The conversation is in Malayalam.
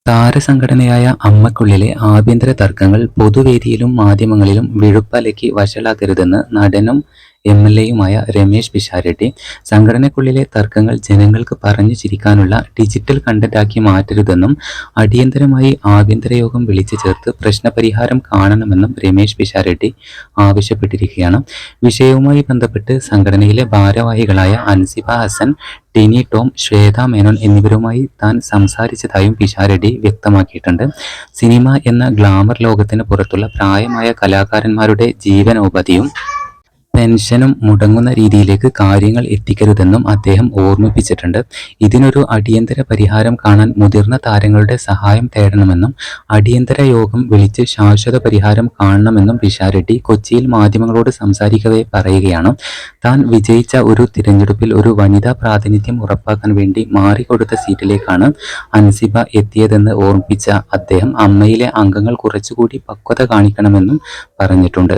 താരസംഘടനയായ അമ്മയ്ക്കുള്ളിലെ ആഭ്യന്തര തർക്കങ്ങൾ പൊതുവേദിയിലും മാധ്യമങ്ങളിലും വിഴുപ്പലക്കി വഷളാക്കരുതെന്ന് നടനും എംഎൽഎയുമായ രമേശ് പിഷാരടി സംഘടനയ്ക്കുള്ളിലെ തർക്കങ്ങൾ ജനങ്ങൾക്ക് പറഞ്ഞു ചിരിക്കാനുള്ള ഡിജിറ്റൽ കണ്ടന്റാക്കി മാറ്റരുതെന്നും അടിയന്തരമായി ആഭ്യന്തര യോഗം വിളിച്ചു ചേർത്ത് പ്രശ്നപരിഹാരം കാണണമെന്നും രമേശ് പിഷാരടി ആവശ്യപ്പെട്ടിരിക്കുകയാണ്. വിഷയവുമായി ബന്ധപ്പെട്ട് സംഘടനയിലെ ഭാരവാഹികളായ അൻസിബ ഹസൻ, ടിനി ടോം, ശ്വേത മേനോൻ എന്നിവരുമായി താൻ സംസാരിച്ചതായും പിഷാരടി വ്യക്തമാക്കിയിട്ടുണ്ട്. സിനിമ എന്ന ഗ്ലാമർ ലോകത്തിന് പുറത്തുള്ള പ്രായമായ കലാകാരന്മാരുടെ ജീവനോപാധിയും പെൻഷനും മുടങ്ങുന്ന രീതിയിലേക്ക് കാര്യങ്ങൾ എത്തിക്കരുതെന്നും അദ്ദേഹം ഓർമ്മിപ്പിച്ചിട്ടുണ്ട്. ഇതിനൊരു അടിയന്തര പരിഹാരം കാണാൻ മുതിർന്ന താരങ്ങളുടെ സഹായം തേടണമെന്നും അടിയന്തര യോഗം വിളിച്ച് ശാശ്വത പരിഹാരം കാണണമെന്നും പിഷാരടി കൊച്ചിയിൽ മാധ്യമങ്ങളോട് സംസാരിക്കവേ പറയുകയാണ്. താൻ വിജയിച്ച ഒരു തിരഞ്ഞെടുപ്പിൽ ഒരു വനിതാ പ്രാതിനിധ്യം ഉറപ്പാക്കാൻ വേണ്ടി മാറിക്കൊടുത്ത സീറ്റിലേക്കാണ് അൻസിബ എത്തിയതെന്ന് ഓർമ്മിപ്പിച്ച അദ്ദേഹം അമ്മയിലെ അംഗങ്ങൾ കുറച്ചുകൂടി പക്വത കാണിക്കണമെന്നും പറഞ്ഞിട്ടുണ്ട്.